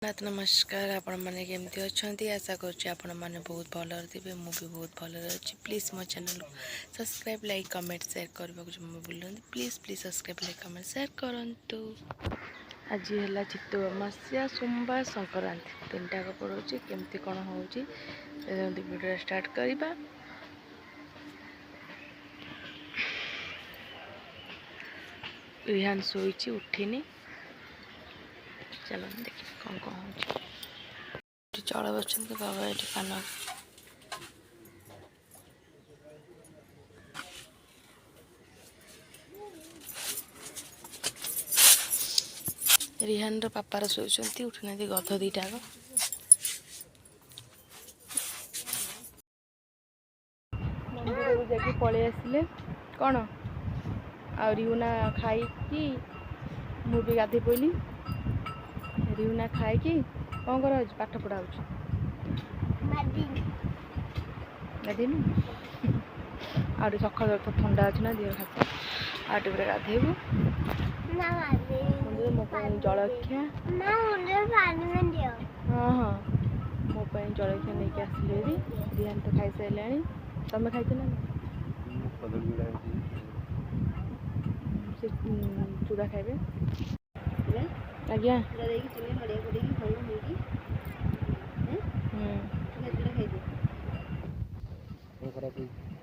नाथ नमस्कार आपण मैंने केमती अच्छा आशा करुँ मैंने बहुत भल थे मुझे बहुत भल अच्छी प्लीज मो channel subscribe like comment share करने को जमा भूलु please please subscribe like comment share करूँ। आज है चित्तू अमावस्या सोमवार संक्रांति तीनटा पड़ो केमती कौन हो वीडियो स्टार्ट करवा। रिहान शोची उठिनी चलो देखिए कौन कौन हो चढ़ बस बाबा ये कान रिहान पापार शोचती उठना गध दीटा मंदिर को जाके पलि आसिले कौन आ रिहुना खाई मु भी गाधे पड़ी रिहुना खाई कौन कर पाठ पढ़ा गाधेनु आ सकाल तो ठंडा अच्छे ना देह हाथ आटे गाधेबू मो जलखिया हाँ हाँ मो जलखिया नहीं आसिले रिहान तो खाई सारे तमें खाई ना चूड़ा खाइबे आज्ञा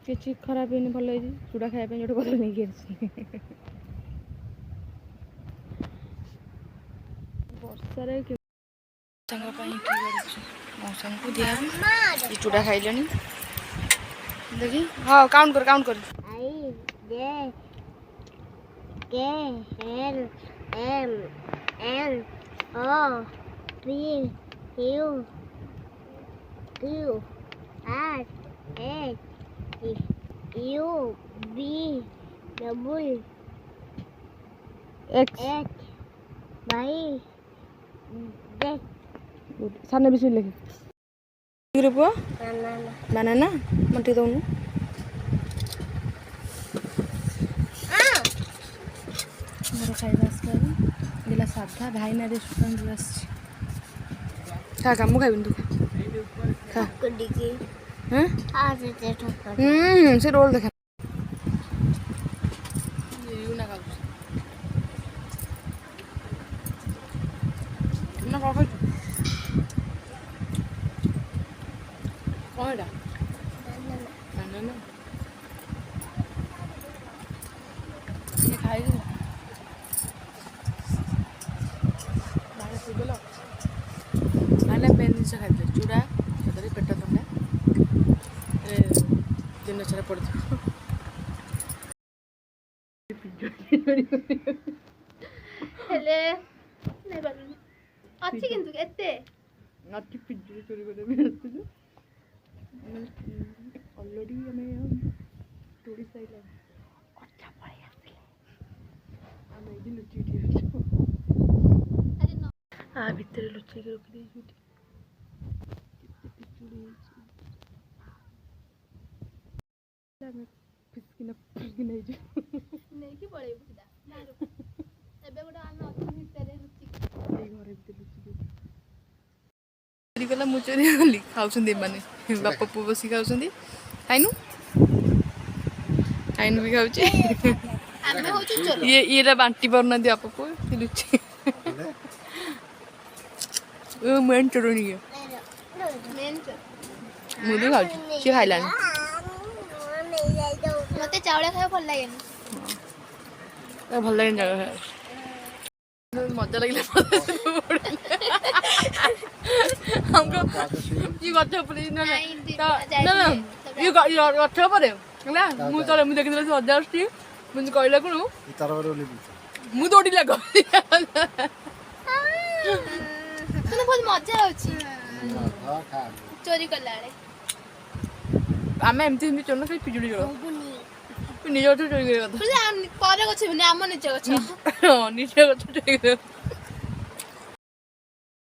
किसी खराब ही भल चूड़ा खाया जो बदल नहीं बर्षार मौसम को दिया चूड़ा खाइले देखी हाँ काउंट कर सामने भी लिखे पुआ बनाना मटे दौनु मोर खाଇବା ଆସିଲା साधा भाईना रेस्टोरेंट खा खा मुझे खा से रोल देखा कौन खाई पेन जिन खाई चूड़ा पेट थंडा दिन सारा पड़े पिजुड़ी चोरी अलरेडी तोड़ी सारे भितर लुचेक रखी गला मु चोरी गली खाऊँ मैंने बाप पु बस खाऊँ खाइनु खाइन भी खाऊँ ये बांटी पारना बाप पु लुचि मेन चोर नहीं मुझे खाऊ सी खाइला मत चावल खाया भल लगे भल लगे जगह मजा लगे हमको ये गछ ना ये गछ मुझे मुझे देखी सजा मुझे कहला कौन मु दौड़ी लग बहुत मजा होची चोरी कला आम एमती चोर खाली पिजुड़ी चोर निज गछ चोरी कर गछ आम निज गछ निज गछ चोरी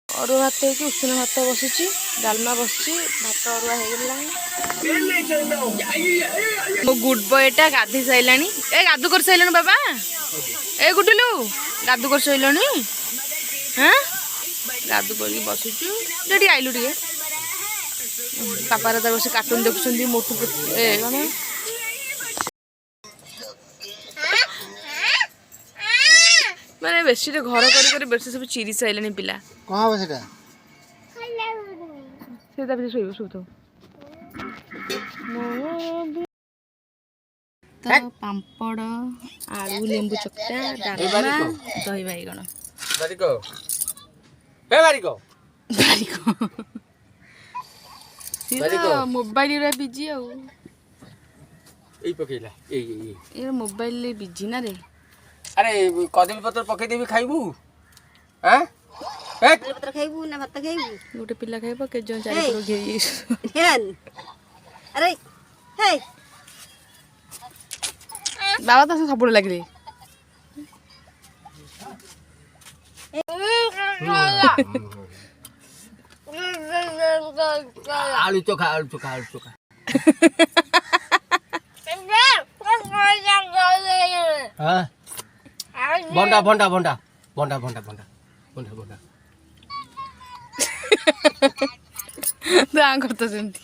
अरुआ भात हो उषुना भात बसुची डालमा बस भात अरुआ हो गुड बॉयटा गाधी सारा ए गाधु कर सारा बाबा ए गुडुलू गाधु कर सारा हाँ ଗାଧୁ କରିକି ବସୁଛୁ ଯଦି ଆଇଲୁ ଟିକେ ପାପାର ତାର ବସି କାର୍ଟୁନ ଦେଖୁଛନ୍ତି ମୋଟୁ ଏ କ'ଣ ମାନେ ବେଶୀରେ ଘର କରି କରି ବେଶୀ ସବୁ ଚିରି ସାରିଲେଣି ପିଲା କ'ଣ ହବ ସେଟା ସେ ତା ଭିତରେ ଶୋଇବ ଶୋଉଥାଉ ତ ପାମ୍ପଡ଼ ଆଳୁ ଲେମ୍ବୁ ଚକଟା ଡାଲମା ଦହି ବାଇଗଣ ମୋବାଇଲରେ ବିଜି ଆଉ ମୋବାଇଲରେ ବିଜି ନା ରେ ଆରେ କଦଳୀ ପତ୍ର ପକେଇଦେବି ଖାଇବୁ ପତ୍ର ଖାଇବୁ ନା ଭାତ ଖାଇବୁ ଗୋଟେ ପିଲା ଖାଇବ କେତେ ଜଣ ଚାରି ଘେରି ଆରେ ବାବା ତ ସବୁବେଳେ ଲାଗିଲେ ଆଳୁ ଚୋଖା ଭଣ୍ଡା ତାଙ୍କର ତ ସେମିତି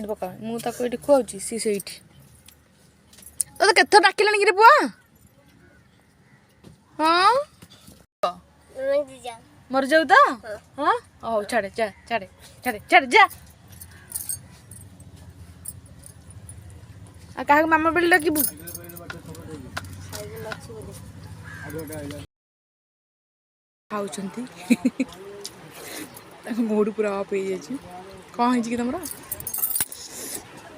ପକା ମୁଁ ତାକୁ ଏଇଠି ଖୁଆଉଛି ସିଏ ସେଇଠି ତତେ କେତେ ଡାକିଲାଣି କିରେ ପୁଅ ହଁ ମରିଯାଉ ତ ହଁ ହଉ ଛାଡ଼େ ଯା ଯା ଆଉ କାହାକୁ ମାମା ବୋଲି ଡାକିବୁ ଖାଉଛନ୍ତି ତାଙ୍କ ମୁଡ୍ ପୁରା ଅଫ୍ ହେଇଯାଇଛି କ'ଣ ହେଇଛି କି ତମର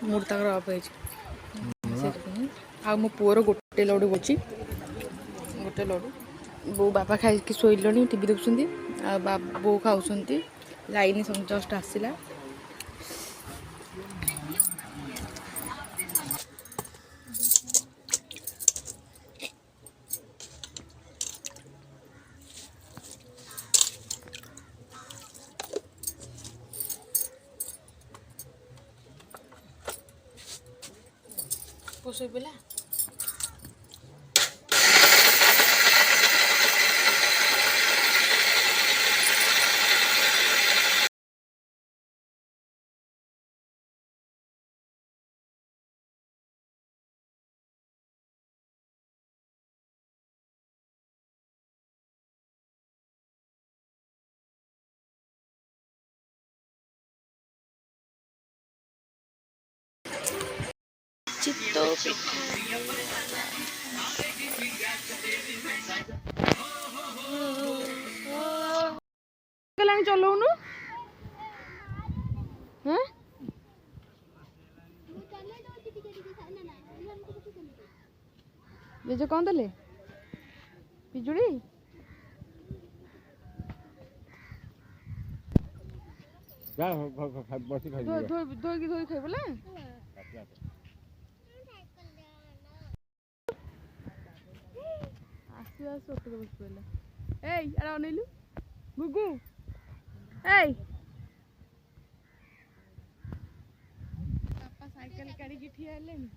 ମୁଡ୍ ତାଙ୍କର ଅଫ୍ ହେଇଛି ସେଥିପାଇଁ ଆଉ ମୋ ପୁଅର ଗୋଟେ ଲଡ଼ୁ ଅଛି ଗୋଟେ ଲଡ଼ୁ ବୋଉ ବାପା ଖାଇକି ଶୋଇଲେଣି ଟିଭି ଦେଖୁଛନ୍ତି ଆଉ ବୋଉ ଖାଉଛନ୍ତି ଲାଇନ୍ ଜଷ୍ଟ ଆସିଲା ଶୋଇ ପଡ଼ିଲା ଚିତ୍ତ ପିଠା ଚଲଉନୁ ଜେଜେ କ'ଣ ଦେଲେ ପିଜୁଳି ଧୋଇକି ଖାଇବ ନା ଆସିବା ଅଟୋରେ ବସି ପଡ଼ିଲା ଏଇ ଆରେ ଅନେଇଲୁ ଗୁଗୁ ଏଇ ବାପା ସାଇକେଲ କାଢ଼ିକି ଠିଆ ହେଲେଣି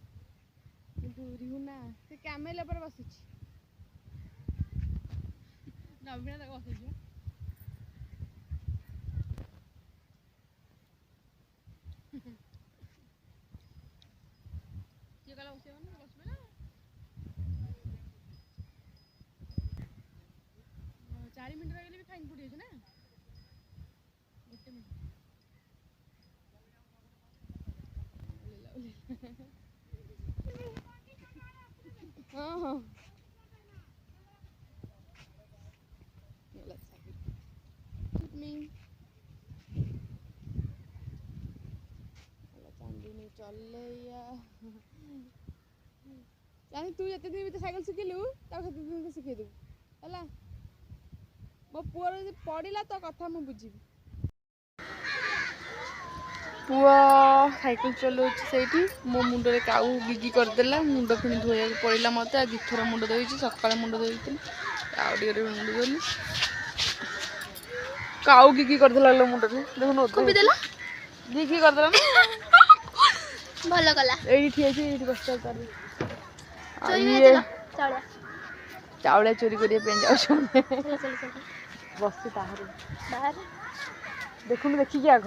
କିନ୍ତୁ ରିହୁନା ସେ କ୍ୟାମେଲ ଉପରେ ବସିଛି ନବୀନା ତାକୁ ବସିଛି କିଏ କହିଲା ବସିବନି ବସିବେ ନା 4 ମିନିଟ୍ ରହିଗଲେ ବି ଫାଇନ୍ ପଡ଼ିଯାଉଛି ନା 1 ମିନିଟ୍ ହଁ ଚାନ୍ଦିନୀ ଚଲେଇଆ ଜାଣି ତୁ ଯେତେ ଦିନ ଭିତରେ ସାଇକେଲ ଶିଖିଲୁ ତାକୁ ସେତେ ଦିନ ଭିତରେ ଶିଖେଇ ଦେବୁ ହେଲା ମୋ ପୁଅର ଯଦି ପଡ଼ିଲା ତ କଥା ମୁଁ ବୁଝିବି ପୁଅ ସାଇକେଲ ଚଲାଉଛି ସେଇଠି ମୋ ମୁଣ୍ଡରେ କାଉ ଗିଗି କରିଦେଲା ମୁଣ୍ଡ ପୁଣି ଧୋଇବାକୁ ପଡ଼ିଲା ମୋତେ ଆଉ 2 ଥର ମୁଣ୍ଡ ଧୋଇଛି ସକାଳେ ମୁଣ୍ଡ ଧୋଇଥିଲି ଆଉ ଟିକେ ମୁଣ୍ଡ ଧୋଇଲି କାଉ ଗିଗି କରିଦେଲା ମୁଣ୍ଡରେ ଦେଖୁନ ଦେଲା ଗିଗି କରିଦେଲା ଭଲ କଲା ଏଇଠି ଠିଆ ହେଇଛି ଏଇଠି ବସିବା ତାର ଚୋରି ଇଏ କରିଦେଲ ଚାଉଳ ଚାଉଳ ଚୋରି କରିବା ପାଇଁ ଯାଉଛନ୍ତି ଚାଲ ଚାଲ ଚାଲ ବସି ବାହାରେ ବାହାରେ ଦେଖୁନୁ ଦେଖିକି ଆଗ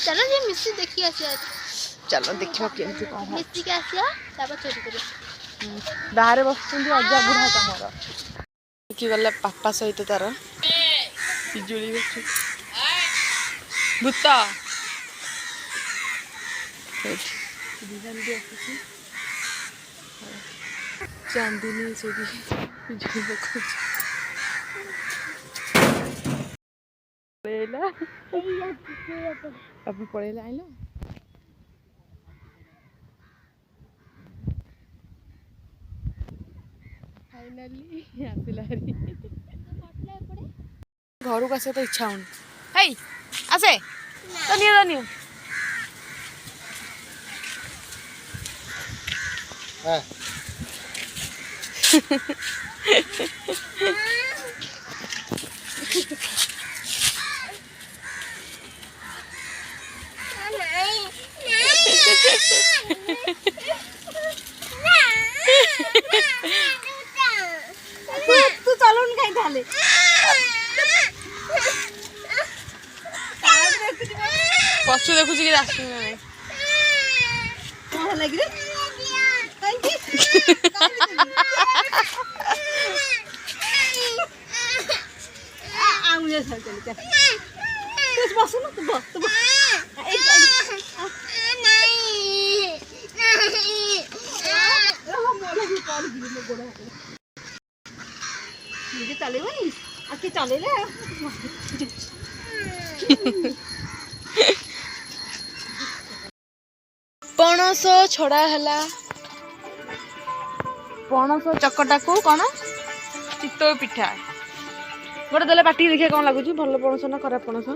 ଚାଲ ଯେ ମିଶି ଦେଖି ଆସିବା ଚାଲ ଦେଖିବା କେମିତି କ'ଣ ହଉଛି। ମିଶିକି ଆସିବା ତାପରେ ଚୋରି କରିବା ବାହାରେ ବସୁଛନ୍ତି ଅଜା ବୁଢ଼ା ତମର କି ଗଲା ପାପା ସହିତ ତାର ପିଜୁଳି ଗଛ ଭୂତ ଚାନ୍ଦିନୀ ସେଇଠି ପିଜୁଳି ପକାଉଛି ପଳେଇଲା ବାପା ପଳେଇଲା ଆଇଲ ଫାଇନାଲି ଆସିଲା ହାରି ଘରକୁ ଆସିବା ତ ଇଚ୍ଛା ହଉନି ହେଇ ଆସେ ତ ନିଅ ତୁ ଚାଲୁନି କାଇଁ ତାହେଲେ ପଛୁ ଦେଖୁଛି କି ଆସୁନି ନା ନାଇଁ କଣ ଲାଗିରେ କାହିଁକି ଆଉଁଳିଆ ଛାଡି ଚାଲି ଚାଲ ତୁ ବସୁନୁ ତୁ ବସ ନିଜେ ଚାଲିବନି ଆଉ କିଏ ଚଲେଇଲେ ପଣସ ଛଡ଼ା ହେଲା ପଣସ ଚକଟାକୁ କ'ଣ ଚିତଉ ପିଠା ଗୋଟେ ଦେଲେ ପାଟିକି ଦେଖିବା କ'ଣ ଲାଗୁଛି ଭଲ ପଣସ ନା ଖରାପ ପଣସ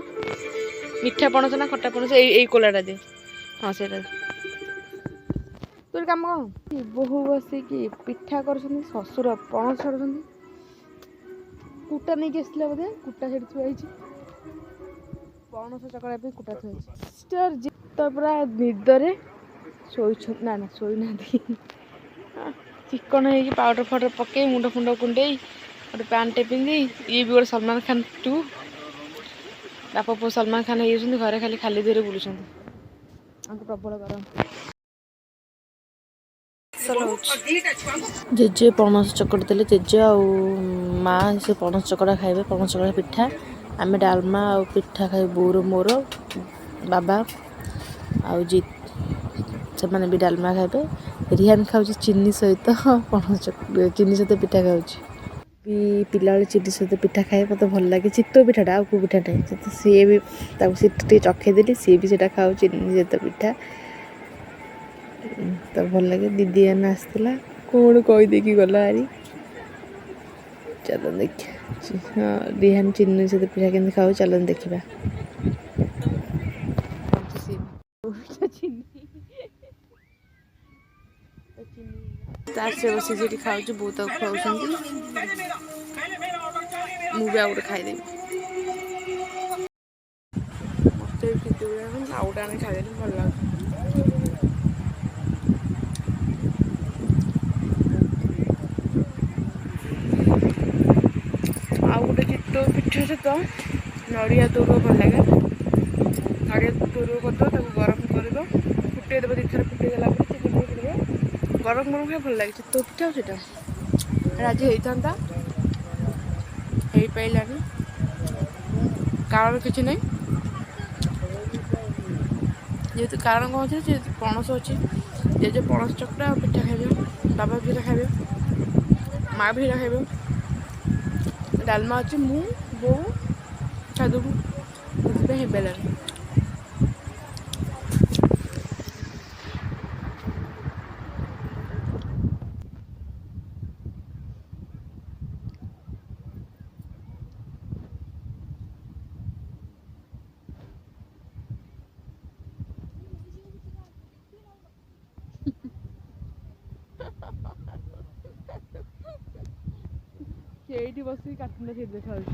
ମିଠା ପଣସ ନା ଖଟା ପଣସ ଏଇ କୋଲାଟା ଦେ ହଁ ସେଇଟା ତୋର କାମ କ'ଣ ବୋହୂ ବସିକି ପିଠା କରୁଛନ୍ତି ଶ୍ୱଶୁର ପଣସ ଛାଡ଼ୁଛନ୍ତି କୁଟା ନେଇକି ଆସିଥିଲା ବୋଧେ କୁଟା ସେଠି ଥୁଆ ହେଇଛି ପଣସ ଚକଡ଼ା ପାଇଁ କୁଟା ଥୁଆ ହେଇଛି ତ ପୁରା ନିଦରେ ଶୋଇଛନ୍ତି ନା ଶୋଇନାହାନ୍ତି ଚିକଣ ହେଇକି ପାଉଡ଼ର ଫାଉଡ଼ର ପକେଇ ମୁଣ୍ଡ ଫୁଣ୍ଡ କୁଣ୍ଡେଇ ଗୋଟେ ପ୍ୟାଣ୍ଟଟେ ପିନ୍ଧି ଇଏ ବି ଗୋଟେ ସଲମାନ ଖାନ ଟୁ ବାପ ପୁଅ ସଲମାନ ଖାନ ହେଇଯାଉଛନ୍ତି ଘରେ ଖାଲି ଦେହରେ ବୁଲୁଛନ୍ତି ଆମକୁ ପ୍ରବଳ ଗରମ ଜେଜେ ପଣସ ଚକଟି ଦେଲେ ଜେଜେ ଆଉ ମା ସେ ପଣସ ଚକଡ଼ା ଖାଇବେ ପଣସ ଚକଡ଼ା ପିଠା ଆମେ ଡାଲମା ଆଉ ପିଠା ଖାଇବୁ ବୋଉର ମୋର ବାବା ଆଉ ଜିତ୍ ସେମାନେ ବି ଡାଲମା ଖାଇବେ ରିହାନ ଖାଉଛି ଚିନି ସହିତ ପଣସ ଚିନି ସହିତ ପିଠା ଖାଉଛି ବି ପିଲାବେଳେ ଚିନି ସହିତ ପିଠା ଖାଏ ମୋତେ ଭଲ ଲାଗେ ଚିତଉ ପିଠାଟା ଆଉ କେଉଁ ପିଠା ନାହିଁ ସିଏ ବି ତାକୁ ସେ ଟିକେ ଚଖେଇ ଦେଲି ସିଏ ବି ସେଇଟା ଖାଉଛି ଚିନି ସହିତ ପିଠା ତ ଭଲ ଲାଗେ ଦିଦି ଏନା ଆସିଥିଲା କ'ଣ କହିଦେଇକି ଗଲା ହାରି ଚାଲ ଦେଖିବା ହଁ ରିହାନ ଚିନି ସହିତ ପିଠା କେମିତି ଖାଉ ଚାଲନ୍ତୁ ଦେଖିବା ତାର ସେ ବସି ସେଠି ଖାଉଛି ବୋଉ ତାକୁ ଖୁଆଉଛନ୍ତି ମୁଁ ବି ଆଉ ଗୋଟେ ଖାଇଦେବି ମତେ ପିଜୁଳି ଆଉ ଗୋଟେ ଆଣି ଖାଇଦେଲି ଭଲ ଲାଗୁଛି ଆଉ ଗୋଟେ ଚିତଉ ପିଠା ସହିତ ନଡ଼ିଆ ତୋରୁଅ ଭଲ ଲାଗେ ନଡ଼ିଆ ତୋରୁଅ କରିଦେବ ତାକୁ ଗରମ କରିବ ଫୁଟେଇ ଦେବ ଦୁଇଥର ଫୁଟେଇ ଦେଲା ପରେ ଚିନି ପକେଇଦେବ ଗରମ ଖାଇବା ଭଲ ଲାଗେ ଚିତଉ ପିଠା ଆଉ ସେଇଟା ଆଜି ହେଇଥାନ୍ତା ହେଇପାରିଲାନି କାରଣ କିଛି ନାହିଁ ଯେହେତୁ କାରଣ କ'ଣ ଅଛି ଯେହେତୁ ପଣସ ଅଛି ଜେଜେ ପଣସ ଚକଟା ଆଉ ପିଠା ଖାଇବେ ବାବା ବି ସେଇଟା ଖାଇବେ ମା' ବି ସେଇଟା ଖାଇବେ ଡାଲମା ଅଛି ମୁଁ ବୋଉ ଖାଇଦେବୁ ସେଥିପାଇଁ ହେଇପାରିଲାନି ସେଇଠି ବସିକି କାର୍ଟୁନ୍ ସେଇଠି ଦେଖାଯାଉଛି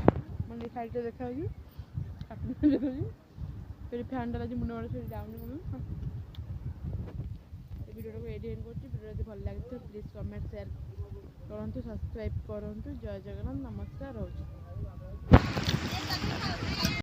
ମାନେ ସାଇଡ଼୍ରେ ଦେଖାଯାଉଛି କାର୍ଟୁନ୍ ଦେଖାଯାଉଛି फिर फैनटा आज मुंड मुंड फिर डाउन भिडियो को एडिट करछि भिडियो यदि भल लगे तो प्लीज कमेंट शेयर करंतु सब्सक्राइब करंतु जय जगन्नाथ नमस्कार रोज।